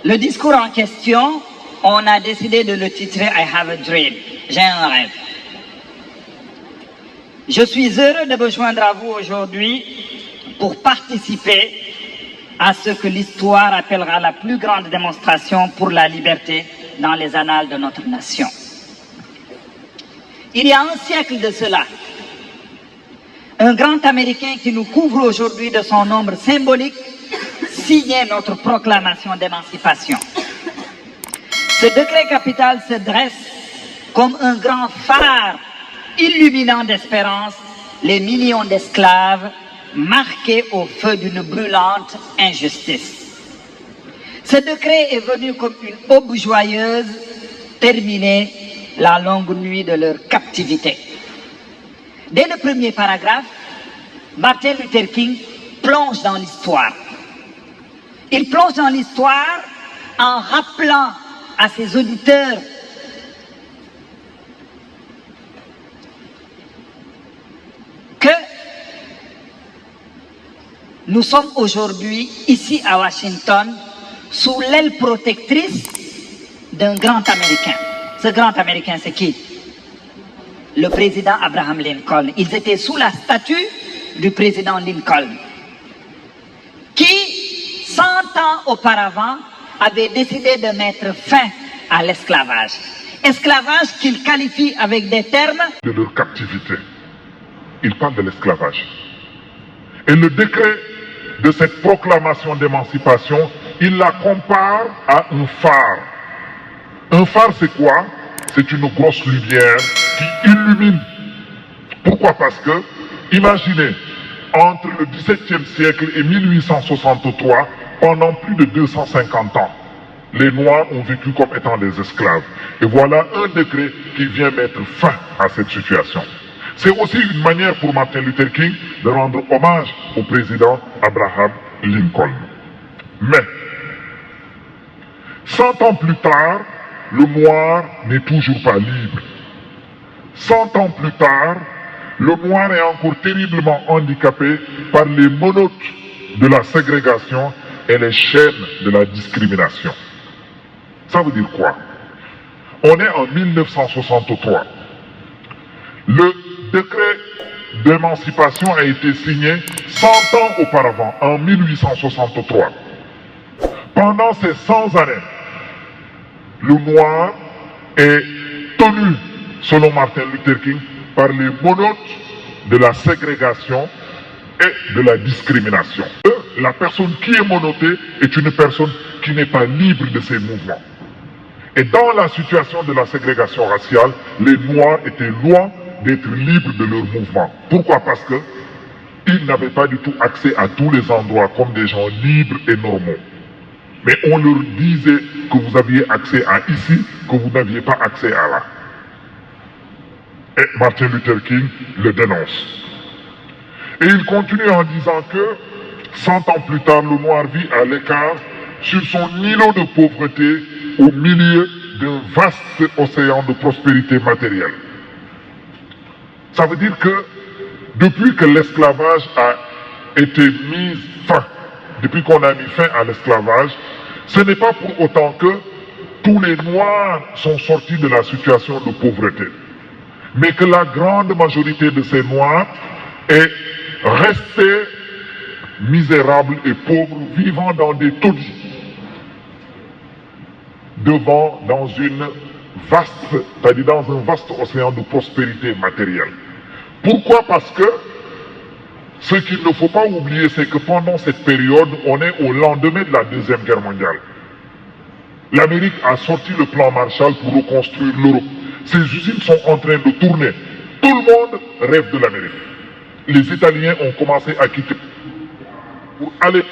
Le discours en question, on a décidé de le titrer I have a dream. J'ai un rêve. Je suis heureux de me joindre à vous aujourd'hui pour participer à ce que l'histoire appellera la plus grande démonstration pour la liberté dans les annales de notre nation. Il y a un siècle de cela, un grand Américain qui nous couvre aujourd'hui de son ombre symbolique signait notre proclamation d'émancipation. Ce décret capital se dresse comme un grand phare illuminant d'espérance les millions d'esclaves marqués au feu d'une brûlante injustice. Ce décret est venu comme une aube joyeuse terminer la longue nuit de leur captivité. Dès le premier paragraphe, Martin Luther King plonge dans l'histoire. Il plonge dans l'histoire en rappelant à ses auditeurs que nous sommes aujourd'hui ici à Washington sous l'aile protectrice d'un grand Américain. Ce grand Américain, c'est qui? Le président Abraham Lincoln. Ils étaient sous la statue du président Lincoln, qui, 100 ans auparavant, avait décidé de mettre fin à l'esclavage. Esclavage qu'il qualifie avec des termes de leur captivité. Il parle de l'esclavage. Et le décret de cette proclamation d'émancipation, il la compare à un phare. Un phare, c'est quoi? C'est une grosse lumière qui illumine. Pourquoi? Parce que, imaginez, entre le XVIIe siècle et 1863, pendant plus de 250 ans, les Noirs ont vécu comme étant des esclaves. Et voilà un décret qui vient mettre fin à cette situation. C'est aussi une manière pour Martin Luther King de rendre hommage au président Abraham Lincoln. Mais, 100 ans plus tard, le noir n'est toujours pas libre. 100 ans plus tard, le noir est encore terriblement handicapé par les menottes de la ségrégation et les chaînes de la discrimination. Ça veut dire quoi? On est en 1963. Le décret d'émancipation a été signé 100 ans auparavant, en 1863. Pendant ces 100 années, le noir est tenu, selon Martin Luther King, par les menottes de la ségrégation et de la discrimination. La personne qui est menottée est une personne qui n'est pas libre de ses mouvements. Et dans la situation de la ségrégation raciale, les Noirs étaient loin d'être libres de leurs mouvements. Pourquoi? Parce qu'ils n'avaient pas du tout accès à tous les endroits comme des gens libres et normaux. Mais on leur disait que vous aviez accès à ici, que vous n'aviez pas accès à là. Et Martin Luther King le dénonce. Et il continue en disant que 100 ans plus tard, le noir vit à l'écart sur son îlot de pauvreté au milieu d'un vaste océan de prospérité matérielle. Ça veut dire que depuis que l'esclavage a été mis fin, depuis qu'on a mis fin à l'esclavage, ce n'est pas pour autant que tous les Noirs sont sortis de la situation de pauvreté, mais que la grande majorité de ces Noirs est restée misérable et pauvre, vivant dans des taudis, dans un vaste océan de prospérité matérielle. Pourquoi? Parce que ce qu'il ne faut pas oublier, c'est que pendant cette période, on est au lendemain de la Deuxième Guerre mondiale. L'Amérique a sorti le plan Marshall pour reconstruire l'Europe. Ces usines sont en train de tourner. Tout le monde rêve de l'Amérique. Les Italiens ont commencé à quitter pour aller.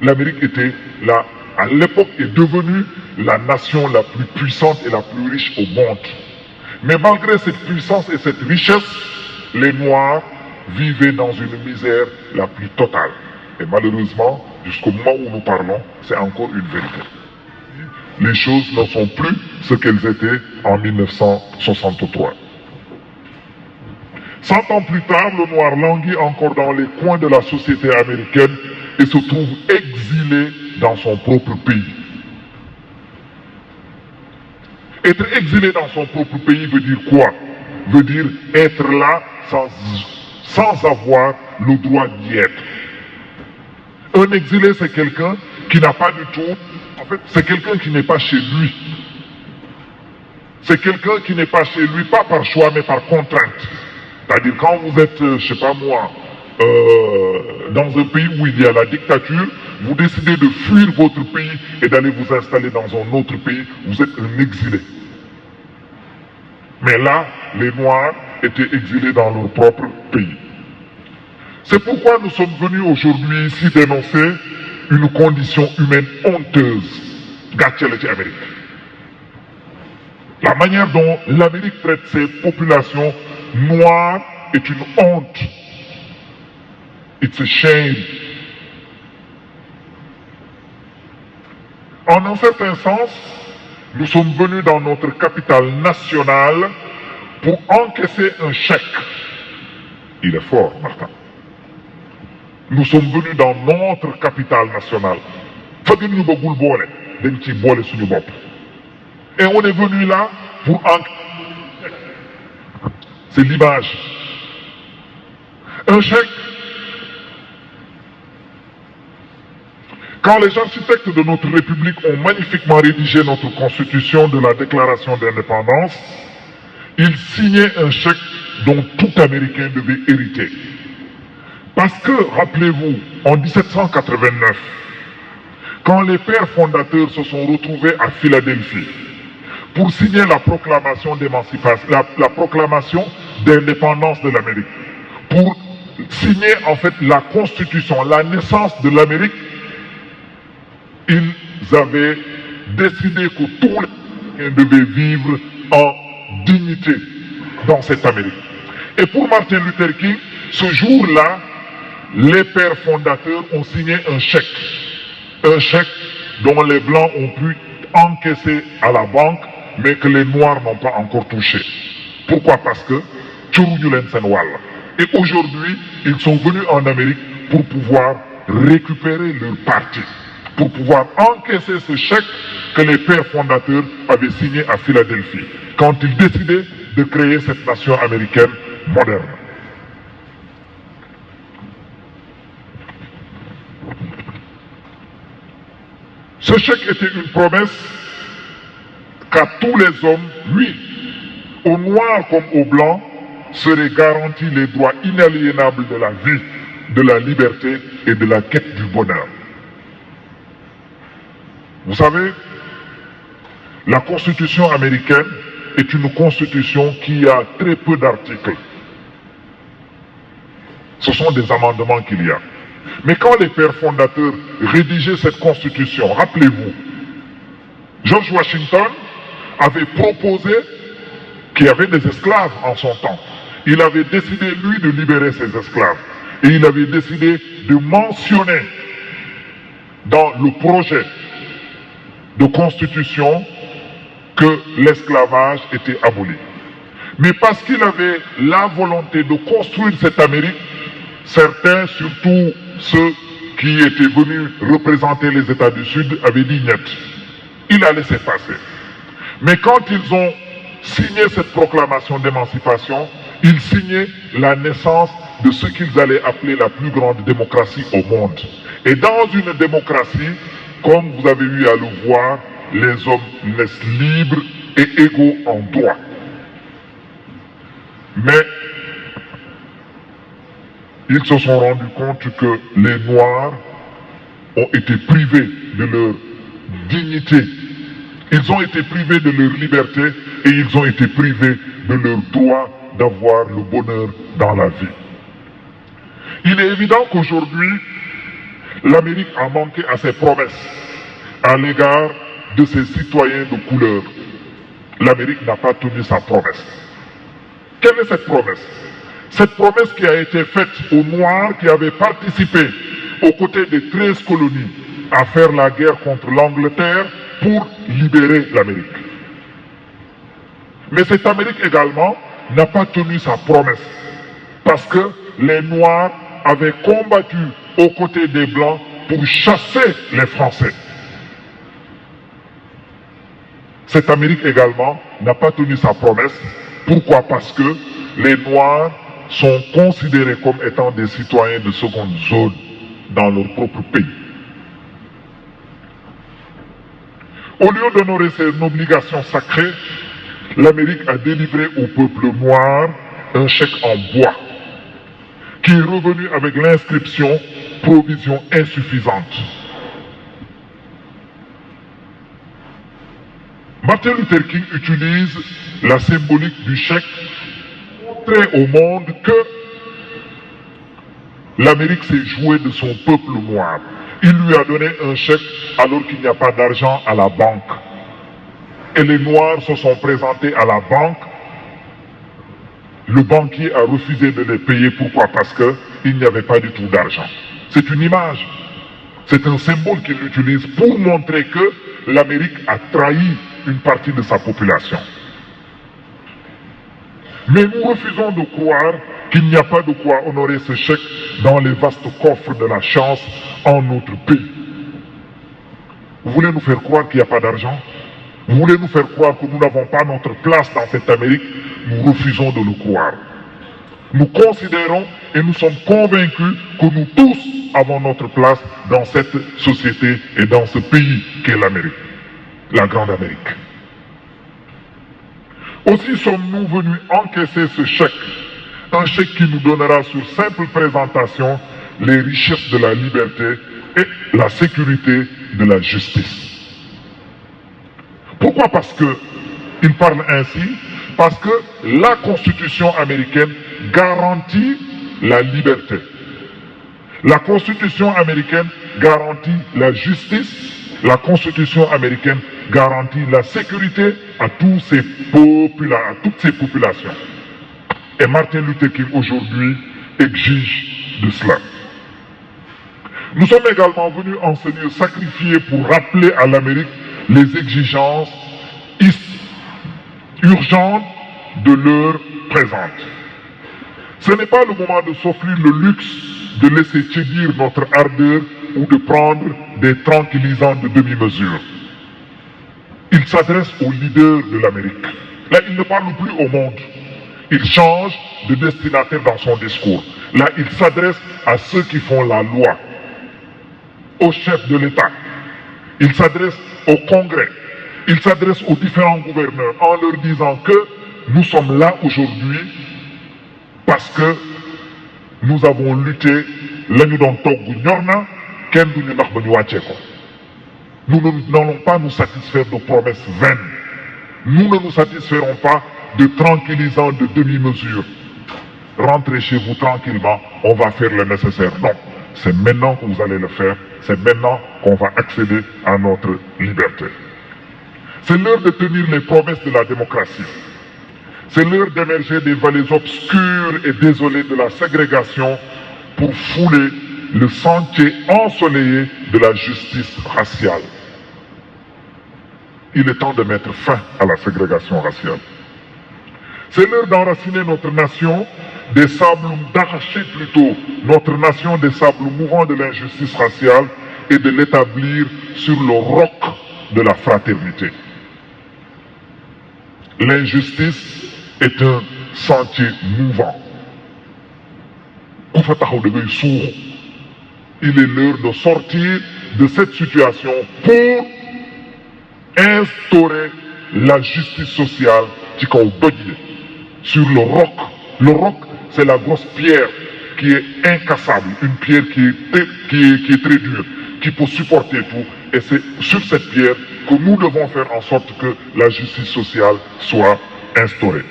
L'Amérique était là, à l'époque, est devenue la nation la plus puissante et la plus riche au monde. Mais malgré cette puissance et cette richesse, les Noirs vivaient dans une misère la plus totale. Et malheureusement, jusqu'au moment où nous parlons, c'est encore une vérité. Les choses ne sont plus ce qu'elles étaient en 1963. 100 ans plus tard, le noir languit encore dans les coins de la société américaine et se trouve exilé dans son propre pays. Être exilé dans son propre pays veut dire quoi? Veut dire être là sans avoir le droit d'y être. Un exilé, c'est quelqu'un qui n'a pas du tout... En fait, c'est quelqu'un qui n'est pas chez lui. C'est quelqu'un qui n'est pas chez lui, pas par choix, mais par contrainte. C'est-à-dire, quand vous êtes, je sais pas moi, dans un pays où il y a la dictature, vous décidez de fuir votre pays et d'aller vous installer dans un autre pays, vous êtes un exilé. Mais là, les Noirs étaient exilés dans leur propre pays. C'est pourquoi nous sommes venus aujourd'hui ici dénoncer une condition humaine honteuse. Gàcce Amérique. La manière dont l'Amérique traite ses populations noires est une honte. It's a shame. En un certain sens, nous sommes venus dans notre capitale nationale pour encaisser un chèque. Il est fort, Martin. Nous sommes venus dans notre capitale nationale. Et on est venu là pour encaisser. C'est l'image. Un chèque. Quand les architectes de notre République ont magnifiquement rédigé notre constitution de la déclaration d'indépendance, ils signaient un chèque dont tout Américain devait hériter. Parce que, rappelez-vous, en 1789, quand les pères fondateurs se sont retrouvés à Philadelphie pour signer la proclamation d'émancipation, la proclamation d'indépendance de l'Amérique, pour signer en fait la constitution, la naissance de l'Amérique, ils avaient décidé que tous les Américains devaient vivre en dignité dans cette Amérique. Et pour Martin Luther King, ce jour-là, les pères fondateurs ont signé un chèque dont les Blancs ont pu encaisser à la banque, mais que les Noirs n'ont pas encore touché. Pourquoi? Parce que et aujourd'hui, ils sont venus en Amérique pour pouvoir récupérer leur partie, pour pouvoir encaisser ce chèque que les pères fondateurs avaient signé à Philadelphie, quand ils décidaient de créer cette nation américaine moderne. Ce chèque était une promesse qu'à tous les hommes, lui, aux Noirs comme aux Blancs, seraient garantis les droits inaliénables de la vie, de la liberté et de la quête du bonheur. Vous savez, la Constitution américaine est une constitution qui a très peu d'articles. Ce sont des amendements qu'il y a. Mais quand les pères fondateurs rédigeaient cette constitution, rappelez-vous, George Washington avait proposé qu'il y avait des esclaves en son temps. Il avait décidé, lui, de libérer ses esclaves. Et il avait décidé de mentionner dans le projet de constitution que l'esclavage était aboli. Mais parce qu'il avait la volonté de construire cette Amérique, certains, surtout ceux qui étaient venus représenter les États du Sud, avaient dit niet. Il a laissé passer. Mais quand ils ont signé cette proclamation d'émancipation, ils signaient la naissance de ce qu'ils allaient appeler la plus grande démocratie au monde. Et dans une démocratie, comme vous avez eu à le voir, les hommes naissent libres et égaux en droit. Mais ils se sont rendus compte que les Noirs ont été privés de leur dignité. Ils ont été privés de leur liberté et ils ont été privés de leur droit d'avoir le bonheur dans la vie. Il est évident qu'aujourd'hui, l'Amérique a manqué à ses promesses à l'égard de ses citoyens de couleur. L'Amérique n'a pas tenu sa promesse. Quelle est cette promesse? Cette promesse qui a été faite aux Noirs qui avaient participé aux côtés des 13 colonies à faire la guerre contre l'Angleterre pour libérer l'Amérique. Mais cette Amérique également n'a pas tenu sa promesse parce que les Noirs avaient combattu aux côtés des Blancs pour chasser les Français. Cette Amérique également n'a pas tenu sa promesse. Pourquoi? Parce que les Noirs sont considérés comme étant des citoyens de seconde zone dans leur propre pays. Au lieu d'honorer ses obligations sacrées, l'Amérique a délivré au peuple noir un chèque en bois qui est revenu avec l'inscription « provision insuffisante ». Martin Luther King utilise la symbolique du chèque pour montrer au monde que l'Amérique s'est jouée de son peuple noir. Il lui a donné un chèque alors qu'il n'y a pas d'argent à la banque. Et les Noirs se sont présentés à la banque. Le banquier a refusé de les payer. Pourquoi? Parce qu'il n'y avait pas du tout d'argent. C'est une image. C'est un symbole qu'il utilise pour montrer que l'Amérique a trahi une partie de sa population. Mais nous refusons de croire qu'il n'y a pas de quoi honorer ce chèque dans les vastes coffres de la chance en notre pays. Vous voulez nous faire croire qu'il n'y a pas d'argent? Vous voulez nous faire croire que nous n'avons pas notre place dans cette Amérique? Nous refusons de le croire. Nous considérons et nous sommes convaincus que nous tous avons notre place dans cette société et dans ce pays qu'est l'Amérique, la Grande Amérique. Aussi sommes-nous venus encaisser ce chèque, un chèque qui nous donnera sur simple présentation les richesses de la liberté et la sécurité de la justice. Pourquoi? Parce qu'il parle ainsi, parce que la Constitution américaine garantit la liberté. La Constitution américaine garantit la justice. La Constitution américaine garantit la sécurité à toutes ces populations. Et Martin Luther King aujourd'hui exige de cela. Nous sommes également venus en ce lieu sacrifier pour rappeler à l'Amérique les exigences urgentes de l'heure présente. Ce n'est pas le moment de s'offrir le luxe de laisser tiédir notre ardeur ou de prendre des tranquillisants de demi-mesure. Il s'adresse aux leaders de l'Amérique. Là, il ne parle plus au monde. Il change de destinataire dans son discours. Là, il s'adresse à ceux qui font la loi, aux chefs de l'État. Il s'adresse au Congrès. Il s'adresse aux différents gouverneurs en leur disant que nous sommes là aujourd'hui parce que nous avons lutté. Nous n'allons pas nous satisfaire de promesses vaines. Nous ne nous satisferons pas de tranquillisants de demi-mesure. Rentrez chez vous tranquillement, on va faire le nécessaire. Non, c'est maintenant que vous allez le faire. C'est maintenant qu'on va accéder à notre liberté. C'est l'heure de tenir les promesses de la démocratie. C'est l'heure d'émerger des vallées obscures et désolées de la ségrégation pour fouler le sentier ensoleillé de la justice raciale. Il est temps de mettre fin à la ségrégation raciale. C'est l'heure d'enraciner notre nation des sables, d'arracher plutôt notre nation des sables mouvants de l'injustice raciale et de l'établir sur le roc de la fraternité. L'injustice est un sentier mouvant. Il est l'heure de sortir de cette situation pour instaurer la justice sociale sur le roc. Le roc, c'est la grosse pierre qui est incassable, une pierre qui est très dure, qui peut supporter tout. Et c'est sur cette pierre que nous devons faire en sorte que la justice sociale soit instaurée.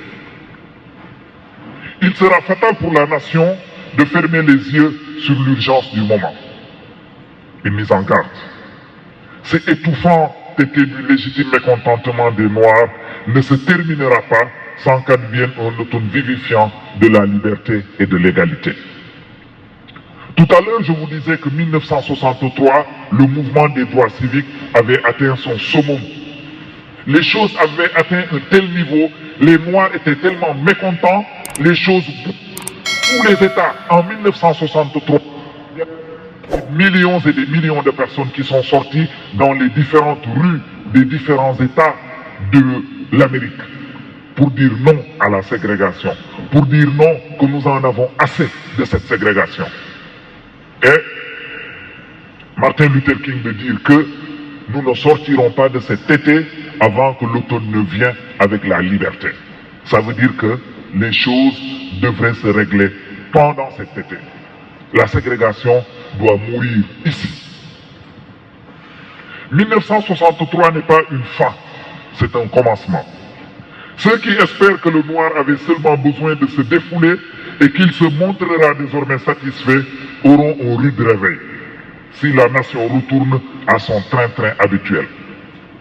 Il sera fatal pour la nation de fermer les yeux sur l'urgence du moment. Une mise en garde. C'est étouffant d'été du légitime mécontentement des Noirs ne se terminera pas sans qu'advienne un automne vivifiant de la liberté et de l'égalité. Tout à l'heure, je vous disais que 1963, le mouvement des droits civiques avait atteint son summum. Les choses avaient atteint un tel niveau, les Noirs étaient tellement mécontents, les choses, tous les États, en 1963, millions et des millions de personnes qui sont sorties dans les différentes rues des différents États de l'Amérique pour dire non à la ségrégation, pour dire non que nous en avons assez de cette ségrégation. Et Martin Luther King de dire que nous ne sortirons pas de cet été avant que l'automne ne vienne avec la liberté. Ça veut dire que les choses devraient se régler pendant cet été. La ségrégation doit mourir ici. 1963 n'est pas une fin, c'est un commencement. Ceux qui espèrent que le noir avait seulement besoin de se défouler et qu'il se montrera désormais satisfait auront un rude réveil si la nation retourne à son train-train habituel.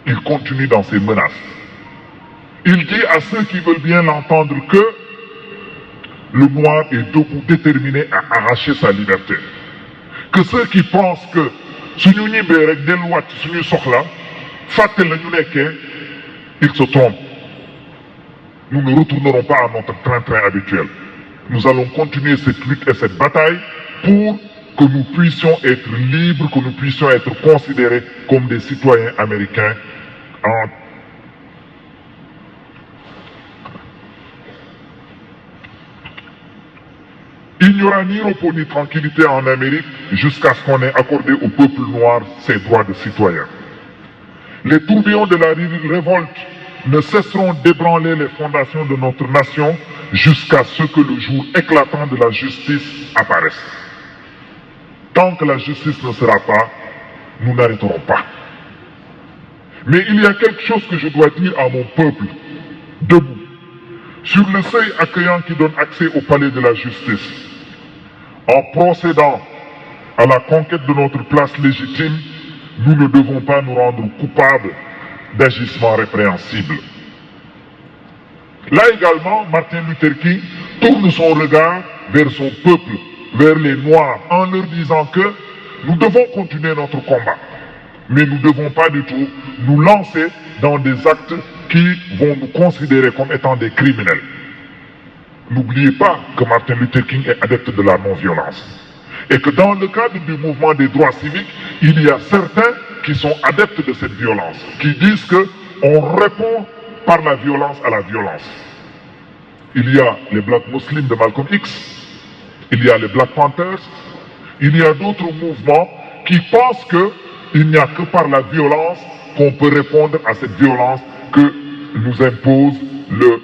Il continue dans ses menaces. Il dit à ceux qui veulent bien l'entendre que le noir est debout déterminé à arracher sa liberté. Que ceux qui pensent que suñu ñibbee rek delluwaat ci suñuy soxla fàtte la ñu nekkee, ils se trompent. Nous ne retournerons pas à notre train-train habituel. Nous allons continuer cette lutte et cette bataille pour que nous puissions être libres, que nous puissions être considérés comme des citoyens américains Il n'y aura ni repos ni tranquillité en Amérique jusqu'à ce qu'on ait accordé au peuple noir ses droits de citoyen. Les tourbillons de la révolte ne cesseront d'ébranler les fondations de notre nation jusqu'à ce que le jour éclatant de la justice apparaisse. Tant que la justice ne sera pas, nous n'arrêterons pas. Mais il y a quelque chose que je dois dire à mon peuple, debout, sur le seuil accueillant qui donne accès au palais de la justice. En procédant à la conquête de notre place légitime, nous ne devons pas nous rendre coupables d'agissements répréhensibles. Là également, Martin Luther King tourne son regard vers son peuple, vers les Noirs, en leur disant que nous devons continuer notre combat, mais nous ne devons pas du tout nous lancer dans des actes qui vont nous considérer comme étant des criminels. N'oubliez pas que Martin Luther King est adepte de la non-violence. Et que dans le cadre du mouvement des droits civiques, il y a certains qui sont adeptes de cette violence, qui disent qu'on répond par la violence à la violence. Il y a les Black Muslims de Malcolm X, il y a les Black Panthers, il y a d'autres mouvements qui pensent qu'il n'y a que par la violence qu'on peut répondre à cette violence que nous impose le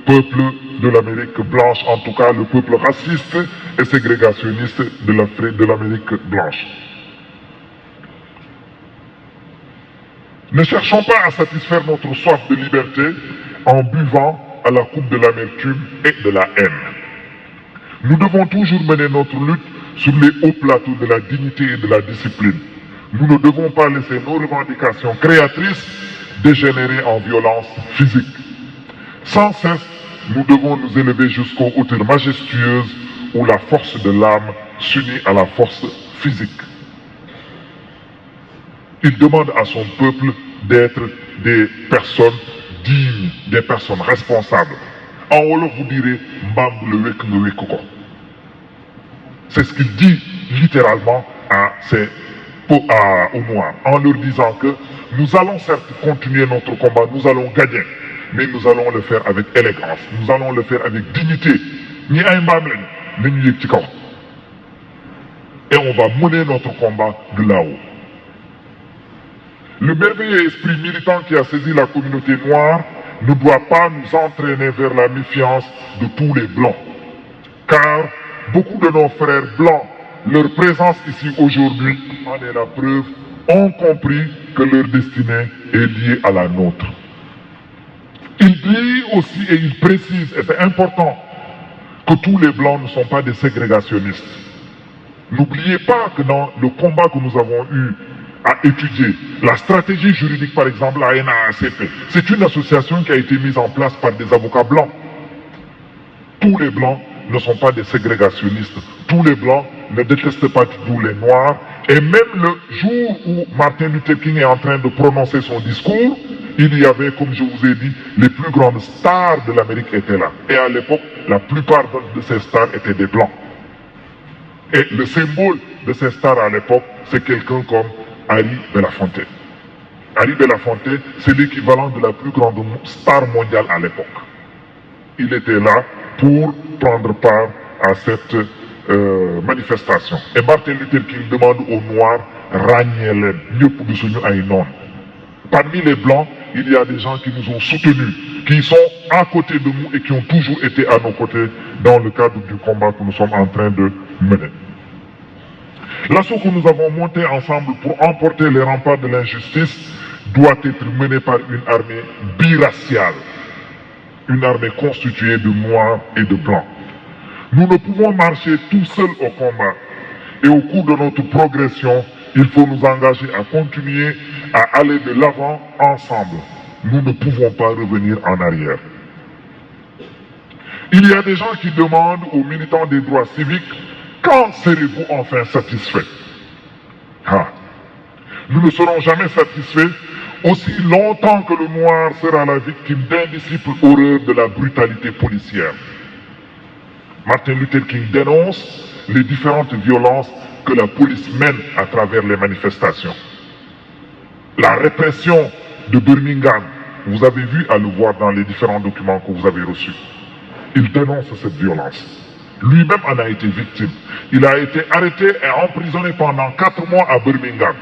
peuple de l'Amérique blanche, en tout cas le peuple raciste et ségrégationniste de l'Amérique blanche. Ne cherchons pas à satisfaire notre soif de liberté en buvant à la coupe de l'amertume et de la haine. Nous devons toujours mener notre lutte sur les hauts plateaux de la dignité et de la discipline. Nous ne devons pas laisser nos revendications créatrices dégénérer en violence physique. Sans cesse, nous devons nous élever jusqu'aux hauteurs majestueuses où la force de l'âme s'unit à la force physique. Il demande à son peuple d'être des personnes dignes, des personnes responsables. En Wolof, vous direz Mbam le wek me wekoko. C'est ce qu'il dit littéralement aux Noirs, en leur disant que nous allons certes continuer notre combat, nous allons gagner, mais nous allons le faire avec élégance, nous allons le faire avec dignité. Et on va mener notre combat de là-haut. Le merveilleux esprit militant qui a saisi la communauté noire ne doit pas nous entraîner vers la méfiance de tous les blancs. Car beaucoup de nos frères blancs, leur présence ici aujourd'hui en est la preuve, ont compris que leur destinée est liée à la nôtre. Il dit aussi et il précise, et c'est important, que tous les blancs ne sont pas des ségrégationnistes. N'oubliez pas que dans le combat que nous avons eu à étudier, la stratégie juridique par exemple, la NAACP, c'est une association qui a été mise en place par des avocats blancs. Tous les blancs ne sont pas des ségrégationnistes. Tous les blancs ne détestent pas du tout les noirs. Et même le jour où Martin Luther King est en train de prononcer son discours, il y avait, comme je vous ai dit, les plus grandes stars de l'Amérique étaient là. Et à l'époque, la plupart de ces stars étaient des blancs. Et le symbole de ces stars à l'époque, c'est quelqu'un comme Harry Belafonte. Harry Belafonte, c'est l'équivalent de la plus grande star mondiale à l'époque. Il était là pour prendre part à cette manifestation. Et Martin Luther King demande aux Noirs, ràññee ñëpp du suñu ay noon. Parmi les Blancs, il y a des gens qui nous ont soutenus, qui sont à côté de nous et qui ont toujours été à nos côtés dans le cadre du combat que nous sommes en train de mener. L'assaut que nous avons monté ensemble pour emporter les remparts de l'injustice doit être mené par une armée biraciale, une armée constituée de Noirs et de Blancs. Nous ne pouvons marcher tout seuls au combat. Et au cours de notre progression, il faut nous engager à continuer à aller de l'avant ensemble. Nous ne pouvons pas revenir en arrière. Il y a des gens qui demandent aux militants des droits civiques, quand serez-vous enfin satisfaits? Nous ne serons jamais satisfaits aussi longtemps que le noir sera la victime d'indicibles horreurs de la brutalité policière. Martin Luther King dénonce les différentes violences que la police mène à travers les manifestations. La répression de Birmingham, vous avez vu à le voir dans les différents documents que vous avez reçus. Il dénonce cette violence. Lui-même en a été victime. Il a été arrêté et emprisonné pendant 4 mois à Birmingham.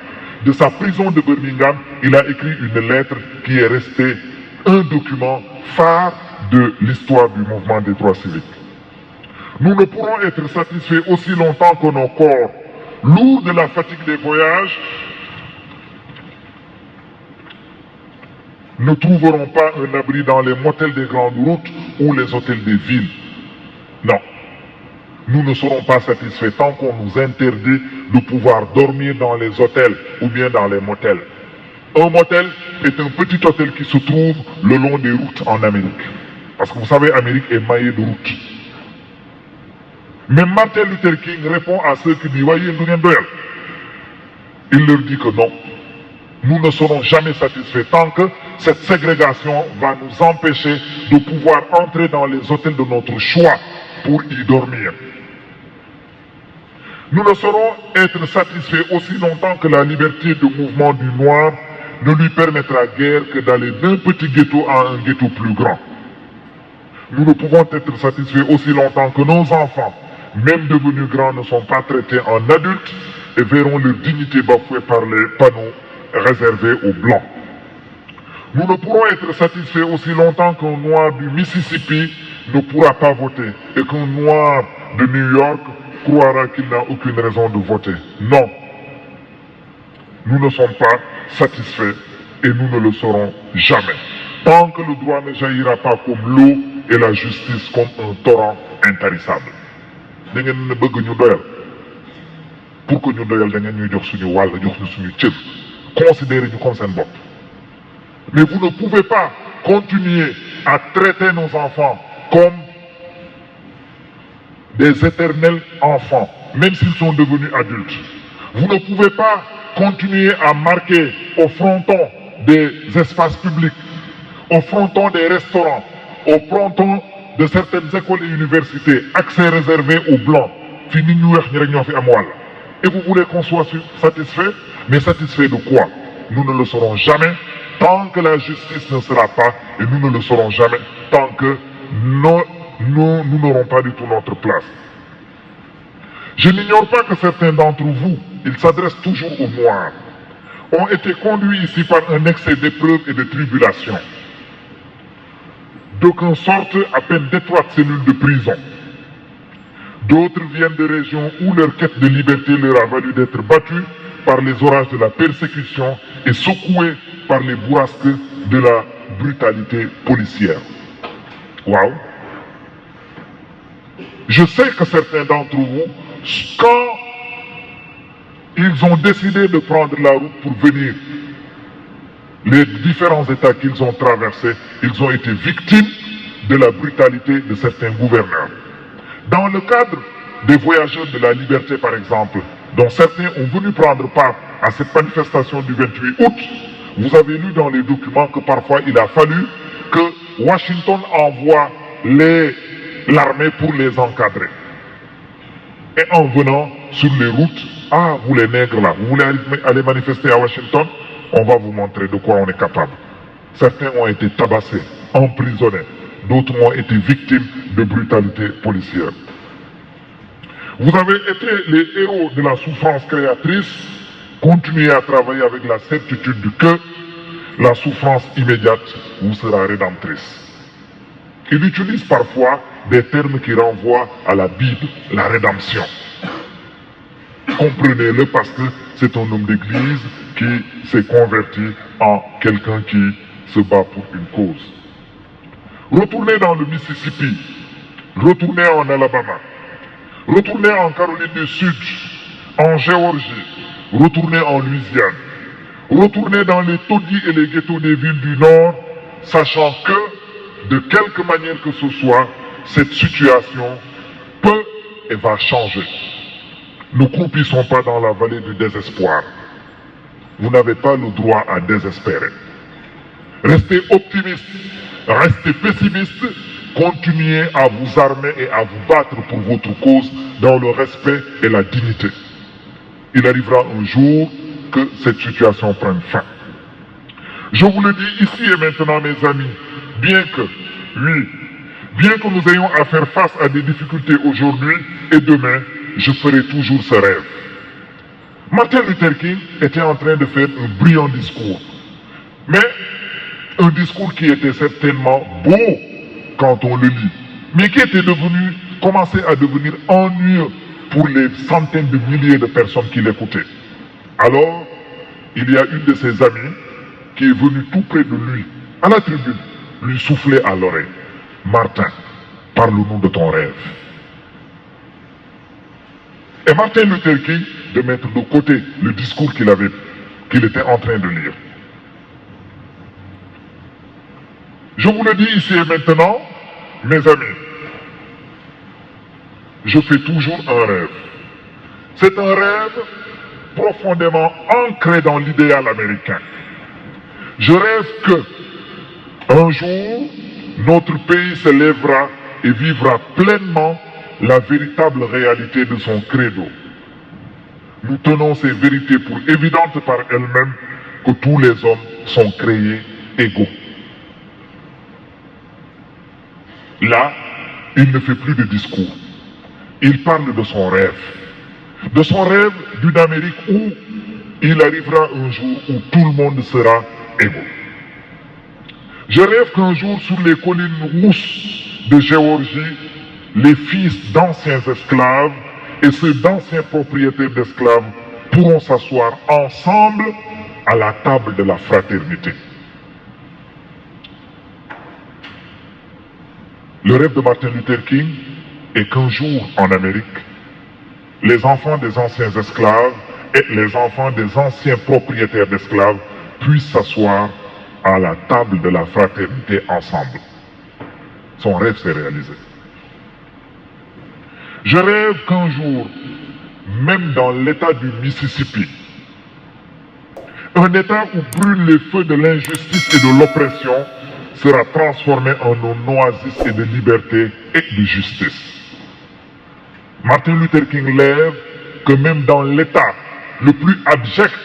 De sa prison de Birmingham, il a écrit une lettre qui est restée un document phare de l'histoire du mouvement des droits civiques. Nous ne pourrons être satisfaits aussi longtemps que nos corps, lourds de la fatigue des voyages, ne trouveront pas un abri dans les motels des grandes routes ou les hôtels des villes. Non. Nous ne serons pas satisfaits tant qu'on nous interdit de pouvoir dormir dans les hôtels ou bien dans les motels. Un motel est un petit hôtel qui se trouve le long des routes en Amérique. Parce que vous savez, l'Amérique est maillée de routes. Mais Martin Luther King répond à ceux qui disent « Voyez, il leur dit que non. Nous ne serons jamais satisfaits tant que cette ségrégation va nous empêcher de pouvoir entrer dans les hôtels de notre choix pour y dormir. Nous ne saurons être satisfaits aussi longtemps que la liberté de mouvement du noir ne lui permettra guère que d'aller d'un petit ghetto à un ghetto plus grand. Nous ne pouvons être satisfaits aussi longtemps que nos enfants, même devenus grands, ne sont pas traités en adultes et verront leur dignité bafouée par les panneaux réservés aux Blancs. Nous ne pourrons être satisfaits aussi longtemps qu'un noir du Mississippi ne pourra pas voter et qu'un noir de New York croira qu'il n'a aucune raison de voter. Non. Nous ne sommes pas satisfaits et nous ne le serons jamais. Tant que le droit ne jaillira pas comme l'eau et la justice comme un torrent intarissable. Da ngeen ne bëgg ñu doyal pour que ñu doyal da ngeen ñuy jox suñu wàll jox ñu suñu cër considérez ñu comme seen bopp. Mais vous ne pouvez pas continuer à traiter nos enfants comme des éternels enfants, même s'ils sont devenus adultes. Vous ne pouvez pas continuer à marquer au fronton des espaces publics, au fronton des restaurants, au fronton de certaines écoles et universités, accès réservé aux Blancs. Et vous voulez qu'on soit satisfait? Mais satisfait de quoi? Nous ne le serons jamais tant que la justice ne sera pas, et nous ne le serons jamais tant que nous n'aurons pas du tout notre place. Je n'ignore pas que certains d'entre vous, ils s'adressent toujours aux Noirs, ont été conduits ici par un excès d'épreuves et de tribulations. D'aucuns sortent à peine d'étroites cellules de prison. D'autres viennent de régions où leur quête de liberté leur a valu d'être battus par les orages de la persécution et secoués par les bourrasques de la brutalité policière. Waouh! Je sais que certains d'entre vous, quand ils ont décidé de prendre la route pour venir, les différents États qu'ils ont traversés, ils ont été victimes de la brutalité de certains gouverneurs. Dans le cadre des voyageurs de la liberté, par exemple, dont certains ont venu prendre part à cette manifestation du 28 août, vous avez lu dans les documents que parfois il a fallu que Washington envoie l'armée pour les encadrer. Et en venant sur les routes, ah, vous les nègres là, vous voulez aller manifester à Washington? On va vous montrer de quoi on est capable. Certains ont été tabassés, emprisonnés, d'autres ont été victimes de brutalité policière. Vous avez été les héros de la souffrance créatrice. Continuez à travailler avec la certitude que la souffrance immédiate vous sera rédemptrice. Il utilise parfois des termes qui renvoient à la Bible, la rédemption. Comprenez-le parce que c'est un homme d'église qui s'est converti en quelqu'un qui se bat pour une cause. Retournez dans le Mississippi, retournez en Alabama, retournez en Caroline du Sud, en Géorgie, retournez en Louisiane, retournez dans les taudis et les ghettos des villes du Nord, sachant que, de quelque manière que ce soit, cette situation peut et va changer. Ne croupissons pas dans la vallée du désespoir. Vous n'avez pas le droit à désespérer. Restez optimiste, restez pessimiste, continuez à vous armer et à vous battre pour votre cause dans le respect et la dignité. Il arrivera un jour que cette situation prenne fin. Je vous le dis ici et maintenant, mes amis, bien que nous ayons à faire face à des difficultés aujourd'hui et demain, je ferai toujours ce rêve. Martin Luther King était en train de faire un brillant discours, mais un discours qui était certainement beau quand on le lit, mais qui était commençait à devenir ennuyeux pour les centaines de milliers de personnes qui l'écoutaient. Alors, il y a une de ses amies qui est venue tout près de lui, à la tribune, lui souffler à l'oreille. « Martin, parle-nous de ton rêve. » Et Martin Luther King de mettre de côté le discours qu'il était en train de lire. Je vous le dis ici et maintenant, mes amis, je fais toujours un rêve. C'est un rêve profondément ancré dans l'idéal américain. Je rêve que, un jour, notre pays se lèvera et vivra pleinement la véritable réalité de son credo. Nous tenons ces vérités pour évidentes par elles-mêmes que tous les hommes sont créés égaux. Là, il ne fait plus de discours. Il parle de son rêve. De son rêve d'une Amérique où il arrivera un jour où tout le monde sera égaux. Je rêve qu'un jour, sur les collines rousses de Géorgie, les fils d'anciens esclaves et ceux d'anciens propriétaires d'esclaves pourront s'asseoir ensemble à la table de la fraternité. Le rêve de Martin Luther King est qu'un jour en Amérique, les enfants des anciens esclaves et les enfants des anciens propriétaires d'esclaves puissent s'asseoir à la table de la fraternité ensemble. Son rêve s'est réalisé. Je rêve qu'un jour, même dans l'état du Mississippi, un état où brûlent les feux de l'injustice et de l'oppression sera transformé en un oasis et de liberté et de justice. Martin Luther King rêve que même dans l'état le plus abject,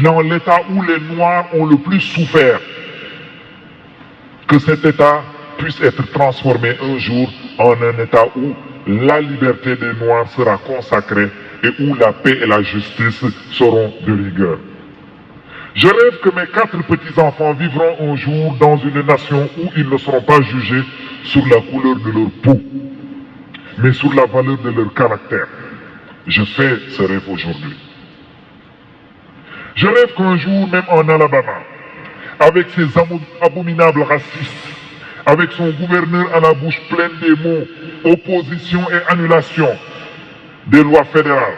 dans l'état où les Noirs ont le plus souffert, que cet état puisse être transformé un jour en un état où la liberté des Noirs sera consacrée et où la paix et la justice seront de rigueur. Je rêve que mes 4 petits-enfants vivront un jour dans une nation où ils ne seront pas jugés sur la couleur de leur peau, mais sur la valeur de leur caractère. Je fais ce rêve aujourd'hui. Je rêve qu'un jour, même en Alabama, avec ses abominables racistes, avec son gouverneur à la bouche pleine des mots opposition et annulation des lois fédérales,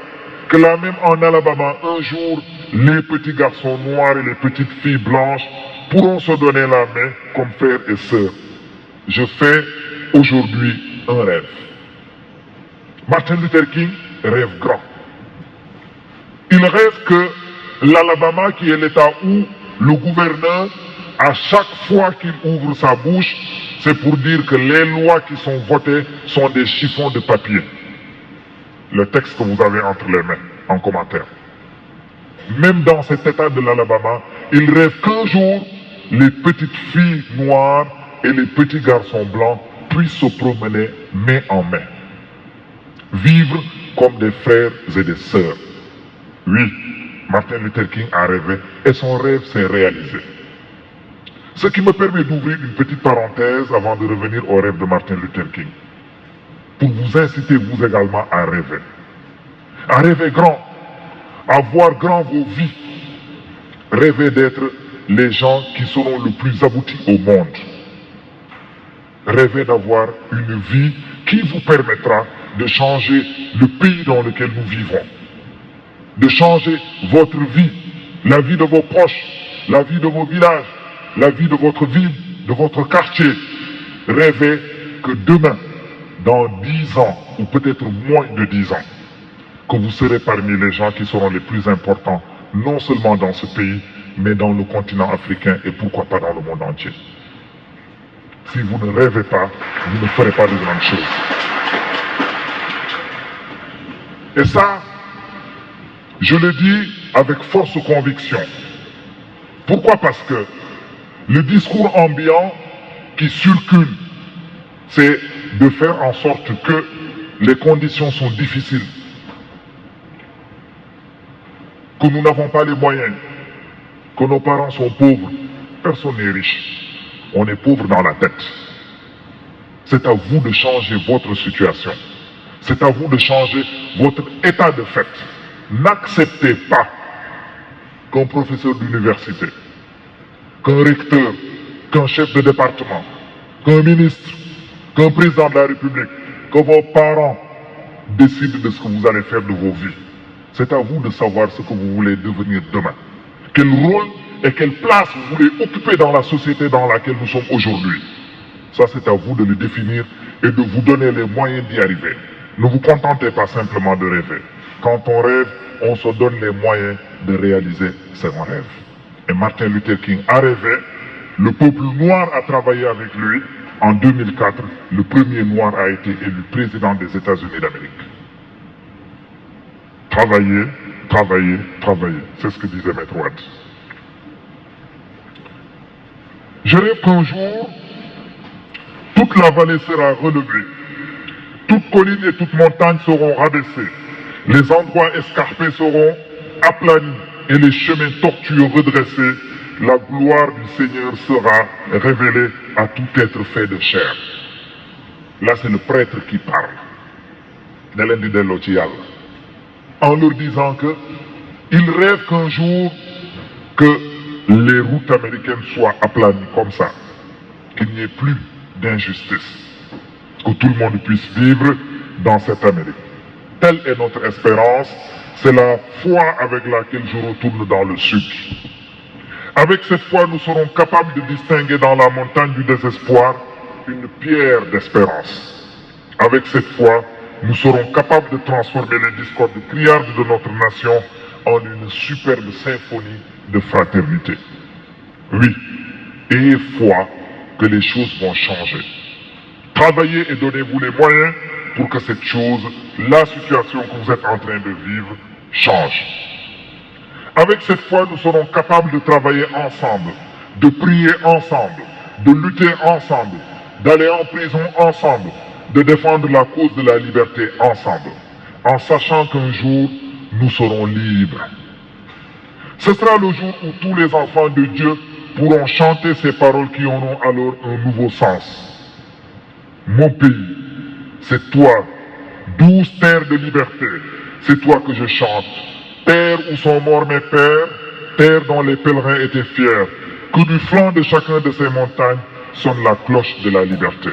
que là même en Alabama, un jour, les petits garçons noirs et les petites filles blanches pourront se donner la main comme frères et sœurs. Je fais aujourd'hui un rêve. Martin Luther King rêve grand. Il rêve que l'Alabama, qui est l'état où le gouverneur, à chaque fois qu'il ouvre sa bouche, c'est pour dire que les lois qui sont votées sont des chiffons de papier. le texte que vous avez entre les mains en commentaire. Même dans cet état de l'Alabama, ils rêvent qu'un jour, les petites filles noires et les petits garçons blancs puissent se promener main en main. Vivre comme des frères et des sœurs. Oui, Martin Luther King a rêvé et son rêve s'est réalisé. Ce qui me permet d'ouvrir une petite parenthèse avant de revenir au rêve de Martin Luther King. Pour vous inciter vous également à rêver. À rêver grand, à voir grand vos vies. Rêver d'être les gens qui seront le plus aboutis au monde. Rêver d'avoir une vie qui vous permettra de changer le pays dans lequel nous vivons. De changer votre vie, la vie de vos proches, la vie de vos villages, la vie de votre ville, de votre quartier. Rêvez que demain, dans 10 ans, ou peut-être moins de 10 ans, que vous serez parmi les gens qui seront les plus importants, non seulement dans ce pays, mais dans le continent africain et pourquoi pas dans le monde entier. Si vous ne rêvez pas, vous ne ferez pas de grandes choses. Et ça, je le dis avec force conviction. Pourquoi? Parce que le discours ambiant qui circule, c'est de faire en sorte que les conditions sont difficiles, que nous n'avons pas les moyens, que nos parents sont pauvres. Personne n'est riche. On est pauvre dans la tête. C'est à vous de changer votre situation. C'est à vous de changer votre état de fait. N'acceptez pas qu'un professeur d'université, qu'un recteur, qu'un chef de département, qu'un ministre, qu'un président de la République, que vos parents décident de ce que vous allez faire de vos vies. C'est à vous de savoir ce que vous voulez devenir demain. Quel rôle et quelle place vous voulez occuper dans la société dans laquelle nous sommes aujourd'hui. Ça, c'est à vous de le définir et de vous donner les moyens d'y arriver. Ne vous contentez pas simplement de rêver. Quand on rêve, on se donne les moyens de réaliser ses rêves. Et Martin Luther King a rêvé, le peuple noir a travaillé avec lui. En 2004, le premier noir a été élu président des États-Unis d'Amérique. Travailler, travailler, travailler. C'est ce que disait Maître Wade. Je rêve qu'un jour, toute la vallée sera relevée. Toutes collines et toutes montagnes seront rabaissées. Les endroits escarpés seront aplanis et les chemins tortueux redressés. La gloire du Seigneur sera révélée à tout être fait de chair. Là, c'est le prêtre qui parle. En leur disant que il rêve qu'un jour que les routes américaines soient aplanies comme ça, qu'il n'y ait plus d'injustice, que tout le monde puisse vivre dans cette Amérique. Telle est notre espérance, c'est la foi avec laquelle je retourne dans le sud. Avec cette foi, nous serons capables de distinguer dans la montagne du désespoir une pierre d'espérance. Avec cette foi, nous serons capables de transformer les discordes criardes de notre nation en une superbe symphonie de fraternité. Oui, ayez foi que les choses vont changer. Travaillez et donnez-vous les moyens pour que cette chose, la situation que vous êtes en train de vivre, change. Avec cette foi, nous serons capables de travailler ensemble, de prier ensemble, de lutter ensemble, d'aller en prison ensemble, de défendre la cause de la liberté ensemble, en sachant qu'un jour, nous serons libres. Ce sera le jour où tous les enfants de Dieu pourront chanter ces paroles qui auront alors un nouveau sens. Mon pays, c'est toi, douce terre de liberté, c'est toi que je chante. Terre où sont morts mes pères, terre dont les pèlerins étaient fiers, que du flanc de chacun de ces montagnes sonne la cloche de la liberté.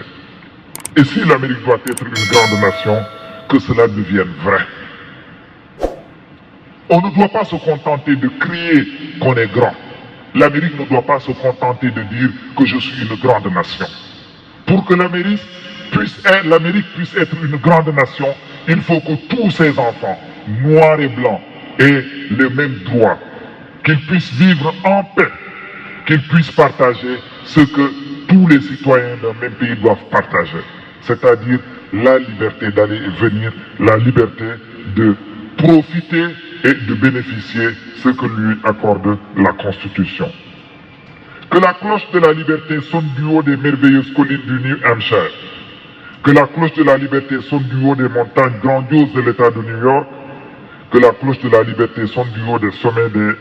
Et si l'Amérique doit être une grande nation, que cela devienne vrai. On ne doit pas se contenter de crier qu'on est grand. L'Amérique ne doit pas se contenter de dire que je suis une grande nation. Pour que l'Amérique puisse être une grande nation, il faut que tous ses enfants, noirs et blancs, aient les mêmes droits, qu'ils puissent vivre en paix, qu'ils puissent partager ce que tous les citoyens d'un même pays doivent partager, c'est-à-dire la liberté d'aller et venir, la liberté de profiter et de bénéficier ce que lui accorde la Constitution. Que la cloche de la liberté sonne du haut des merveilleuses collines du New Hampshire. Que la cloche de la liberté sonne du haut des montagnes grandioses de l'État de New York. Que la cloche de la liberté sonne du haut des sommets des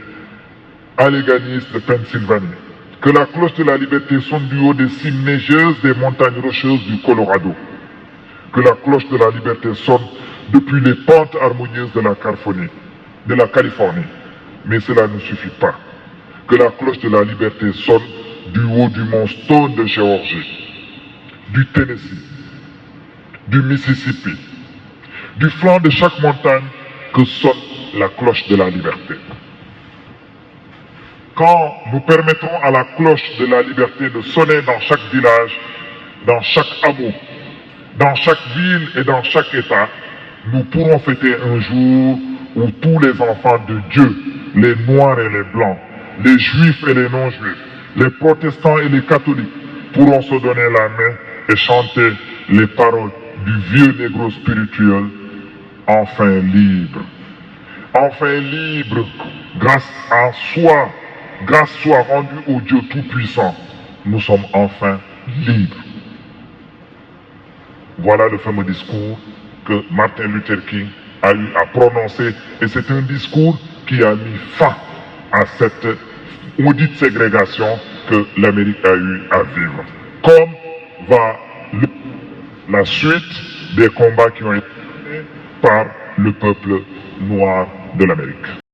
Alleghenies de Pennsylvanie. Que la cloche de la liberté sonne du haut des cimes neigeuses des montagnes rocheuses du Colorado. Que la cloche de la liberté sonne depuis les pentes harmonieuses de la Californie. Mais cela ne suffit pas. Que la cloche de la liberté sonne du haut du mont Stone de Géorgie, du Tennessee, du Mississippi, du flanc de chaque montagne que sonne la cloche de la liberté. Quand nous permettrons à la cloche de la liberté de sonner dans chaque village, dans chaque hameau, dans chaque ville et dans chaque État, nous pourrons fêter un jour où tous les enfants de Dieu, les noirs et les blancs, les juifs et les non-juifs, les protestants et les catholiques pourront se donner la main et chanter les paroles du vieux négro spirituel, enfin libre. Enfin libre, grâce soit rendue au Dieu Tout-Puissant, nous sommes enfin libres. Voilà le fameux discours que Martin Luther King a eu à prononcer, et c'est un discours qui a mis fin à cette maudite ségrégation que l'Amérique a eu à vivre. Comme va la suite des combats qui ont été menés par le peuple noir de l'Amérique.